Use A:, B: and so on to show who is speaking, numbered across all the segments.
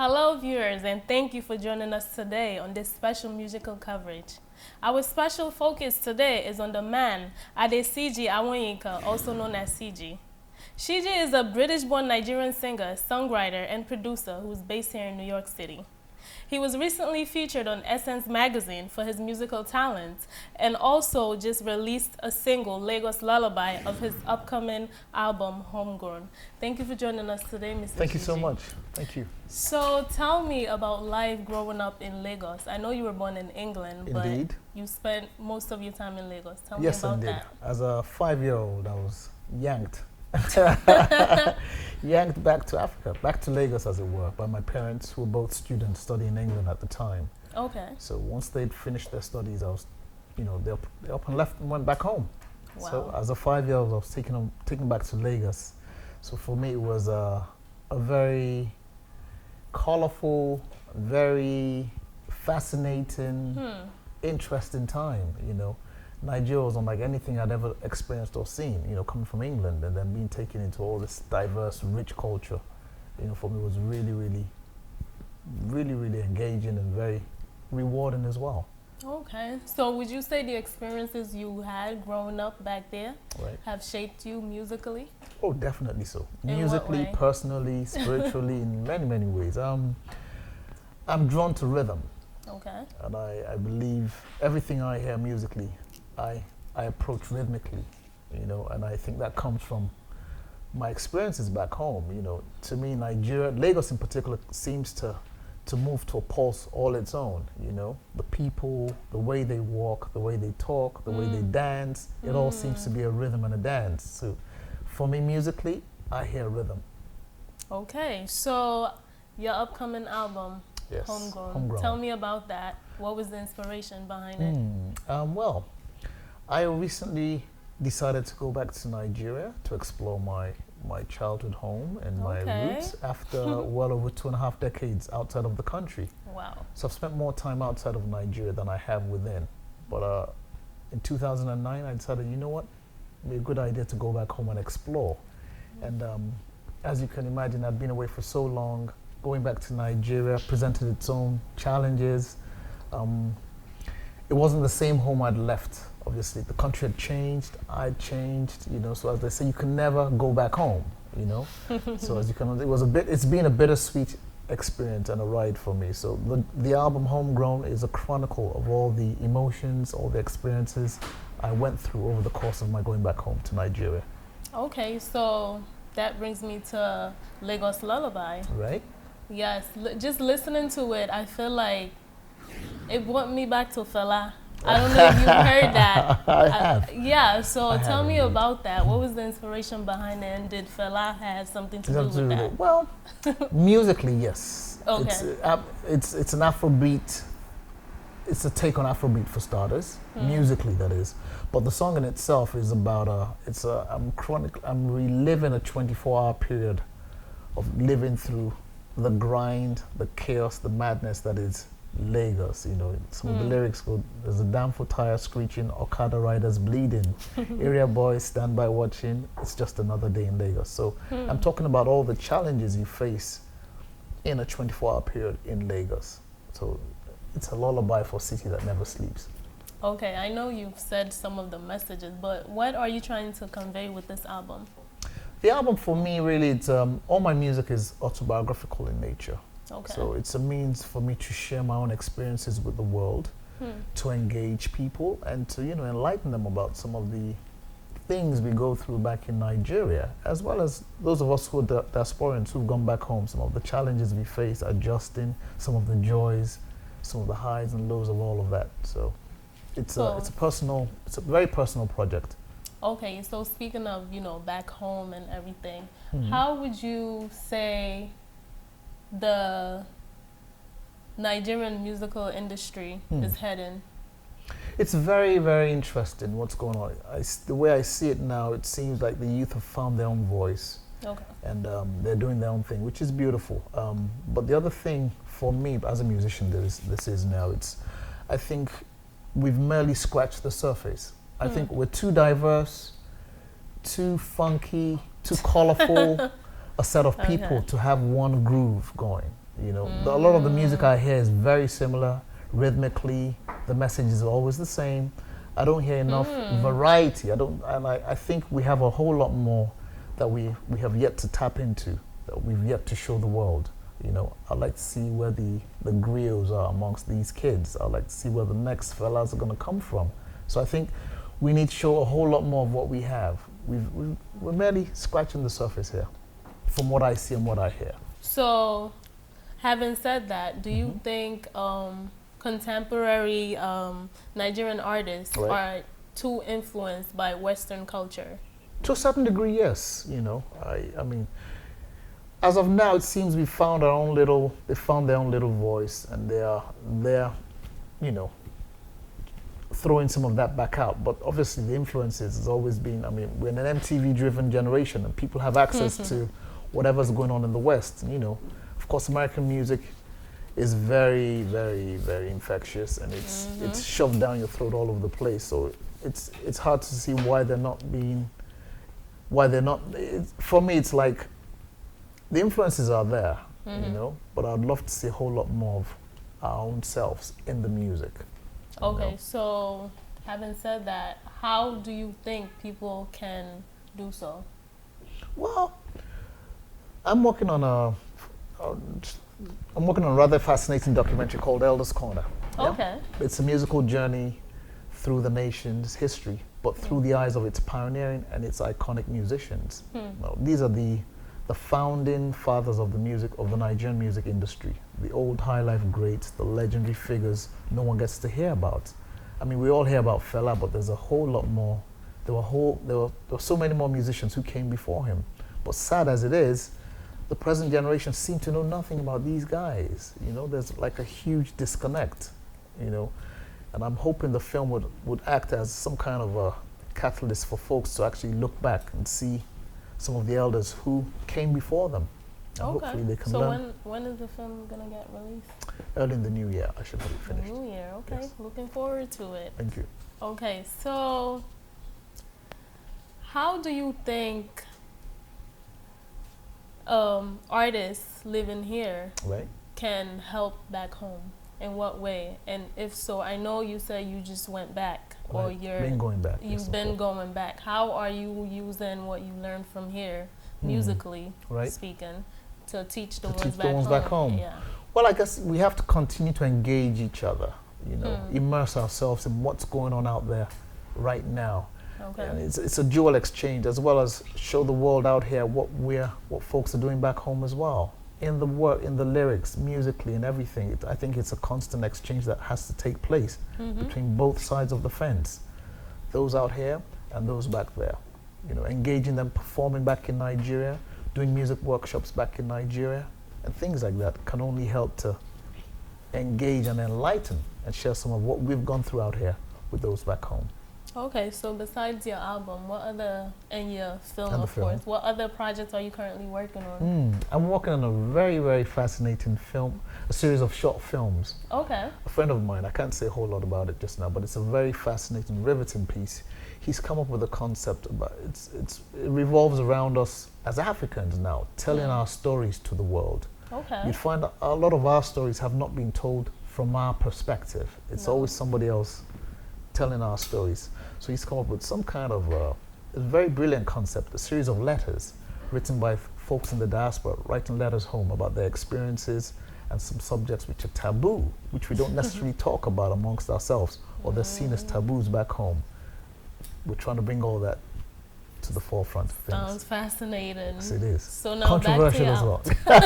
A: Hello viewers, and thank you for joining us today on this special musical coverage. Our special focus today is on the man, Adesiji Awoyinka, also known as Siji. Siji is a British-born Nigerian singer, songwriter, and producer who's based here in New York City. He was recently featured on Essence magazine for his musical talents and also just released a single, Lagos Lullabye, of his upcoming album, Homegrown. Thank you for joining us today, Mr.
B: Thank you so
A: Siji.
B: much. Thank you.
A: So tell me about life growing up in Lagos. I know you were born in England,
B: Indeed.
A: but you spent most of your time in Lagos. Tell
B: Yes,
A: me about
B: indeed.
A: that.
B: As a 5-year-old, I was yanked. Yanked back to Africa, back to Lagos as it were, by my parents who were both students studying in England at the time.
A: Okay.
B: So once they'd finished their studies, I was, they up and left and went back home.
A: Wow.
B: So as a 5-year-old, I was taken back to Lagos. So for me, it was a very colorful, very fascinating, interesting time, Nigeria was unlike anything I'd ever experienced or seen, coming from England and then being taken into all this diverse, rich culture, for me was really, really, really, really engaging and very rewarding as well.
A: Okay. So would you say the experiences you had growing up back there have shaped you musically?
B: Oh, definitely so.
A: In
B: Musically,
A: what way?
B: personally, spiritually, in many, many ways. I'm drawn to rhythm.
A: Okay.
B: And I believe everything I hear musically, I approach rhythmically, and I think that comes from my experiences back home. To me, Nigeria, Lagos in particular, seems to move to a pulse all its own. The people, the way they walk, the way they talk, the way they dance, it all seems to be a rhythm and a dance. So for me, musically, I hear rhythm.
A: Okay. So your upcoming album,
B: Yes,
A: Homegrown. Tell me about that. What was the inspiration behind it?
B: Well, I recently decided to go back to Nigeria to explore my childhood home and my roots after well over 2.5 decades outside of the country.
A: Wow.
B: So I've spent more time outside of Nigeria than I have within. But in 2009, I decided, you know what, it'd be a good idea to go back home and explore. And as you can imagine, I'd been away for so long. Going back to Nigeria presented its own challenges. It wasn't the same home I'd left. Obviously, the country had changed, I'd changed, so as they say, you can never go back home, So as you can, it's been a bittersweet experience and a ride for me. So the album Homegrown is a chronicle of all the emotions, all the experiences I went through over the course of my going back home to Nigeria.
A: Okay, so that brings me to Lagos Lullabye.
B: Right?
A: Yes, just listening to it, I feel like it brought me back to Fela. I don't know if you've heard that.
B: I have.
A: Yeah, so tell me
B: indeed.
A: about that. What was the inspiration behind it, and did Fela have something to do with that?
B: Well, musically, yes.
A: Okay.
B: It's an Afrobeat. It's a take on Afrobeat for starters, musically that is. But the song in itself is about I'm reliving a 24-hour period of living through the grind, the chaos, the madness that is Lagos. Some of the lyrics go, there's a damn for tire screeching, Okada riders bleeding, area boys stand by watching, it's just another day in Lagos. So I'm talking about all the challenges you face in a 24-hour period in Lagos. So it's a lullaby for a city that never sleeps.
A: Okay, I know you've said some of the messages, but what are you trying to convey with this album?
B: The album for me, really, it's all my music is autobiographical in nature.
A: Okay.
B: So it's a means for me to share my own experiences with the world, to engage people and to, enlighten them about some of the things we go through back in Nigeria, as well as those of us who are diasporans who've gone back home, some of the challenges we face, adjusting, some of the joys, some of the highs and lows of all of that. So it's a very personal project.
A: Okay, so speaking of, back home and everything, how would you say the Nigerian musical industry is heading?
B: It's very, very interesting what's going on. The way I see it now, it seems like the youth have found their own voice.
A: Okay.
B: And they're doing their own thing, which is beautiful. But the other thing for me as a musician, this is now, I think we've merely scratched the surface. I think we're too diverse, too funky, too colorful, a set of people to have one groove going. You know, a lot of the music I hear is very similar, rhythmically. The message is always the same. I don't hear enough variety. I think we have a whole lot more that we have yet to tap into, that we've yet to show the world. You know, I'd like to see where the griots are amongst these kids. I'd like to see where the next fellas are going to come from. So I think we need to show a whole lot more of what we have. We're merely scratching the surface here, from what I see and what I hear.
A: So, having said that, do you think contemporary Nigerian artists are too influenced by Western culture?
B: To a certain degree, yes. You know, I mean, as of now, it seems they found their own little voice, and they're, you know, throwing some of that back out. But obviously, the influences has always been. I mean, we're an MTV-driven generation, and people have access to whatever's going on in the West. And, you know, of course, American music is very, very, very infectious, and it's shoved down your throat all over the place. So it's hard to see why they're not. For me, it's like the influences are there, you know, but I'd love to see a whole lot more of our own selves in the music.
A: Okay, so having said that, how do you think people can do so?
B: Well, I'm working on a rather fascinating documentary called Elders Corner.
A: Okay.
B: It's a musical journey through the nation's history, but through the eyes of its pioneering and its iconic musicians. Well, these are the founding fathers of the music, of the Nigerian music industry, the old high life greats, the legendary figures no one gets to hear about. I mean, we all hear about Fela, but there's a whole lot more. There were so many more musicians who came before him. But sad as it is, the present generation seem to know nothing about these guys. You know, there's like a huge disconnect, you know. And I'm hoping the film would act as some kind of a catalyst for folks to actually look back and see some of the elders who came before them. And hopefully they can learn.
A: So when is the film going to get released?
B: Early in the new year, I should have it finished.
A: New year, okay.
B: Yes.
A: Looking forward to it.
B: Thank you.
A: Okay, so how do you think artists living here can help back home? In what way? And if so, I know you said you just went back, or you've been going back. How are you using what you learned from here, musically speaking, to teach the ones back home? Yeah.
B: Well, I guess we have to continue to engage each other, you know, immerse ourselves in what's going on out there right now.
A: Okay.
B: And it's a dual exchange, as well as show the world out here what folks are doing back home as well. In the work, in the lyrics, musically, and everything. I think it's a constant exchange that has to take place between both sides of the fence. Those out here and those back there. You know, engaging them, performing back in Nigeria, doing music workshops back in Nigeria, and things like that can only help to engage and enlighten and share some of what we've gone through out here with those back home.
A: Okay, so besides your album, and your film, of course, what other projects are you currently working on?
B: I'm working on a very, very fascinating film, a series of short films.
A: Okay.
B: A friend of mine, I can't say a whole lot about it just now, but it's a very fascinating, riveting piece. He's come up with a concept about it revolves around us as Africans now, telling our stories to the world.
A: Okay.
B: You'd find that a lot of our stories have not been told from our perspective. It's always somebody else telling our stories. So he's come up with some kind of a very brilliant concept, a series of letters written by folks in the diaspora, writing letters home about their experiences and some subjects which are taboo, which we don't necessarily talk about amongst ourselves, or they're seen as taboos back home. We're trying to bring all that to the forefront of things.
A: Sounds fascinating.
B: Yes, it is.
A: So now
B: controversial
A: back to
B: as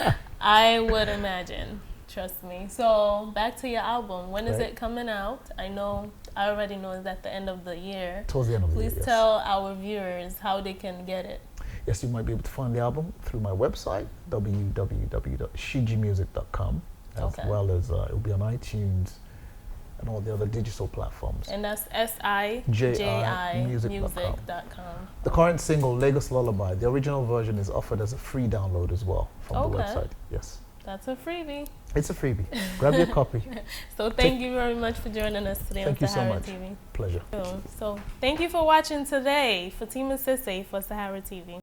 B: well.
A: I would imagine. Trust me. So back to your album. When is it coming out? I already know it's at the end of the year.
B: Towards the end of the year,
A: Please tell our viewers how they can get it.
B: Yes, you might be able to find the album through my website, www.shijimusic.com, as well as it will be on iTunes and all the other digital platforms.
A: And that's SIJI music.com.
B: The current single, Lagos Lullabye, the original version is offered as a free download as well from the website. Yes.
A: That's a freebie.
B: It's a freebie. Grab your copy.
A: So thank you very much for joining us today on SaharaTV.
B: Pleasure.
A: So thank you for watching today. Fatima Sesay for SaharaTV.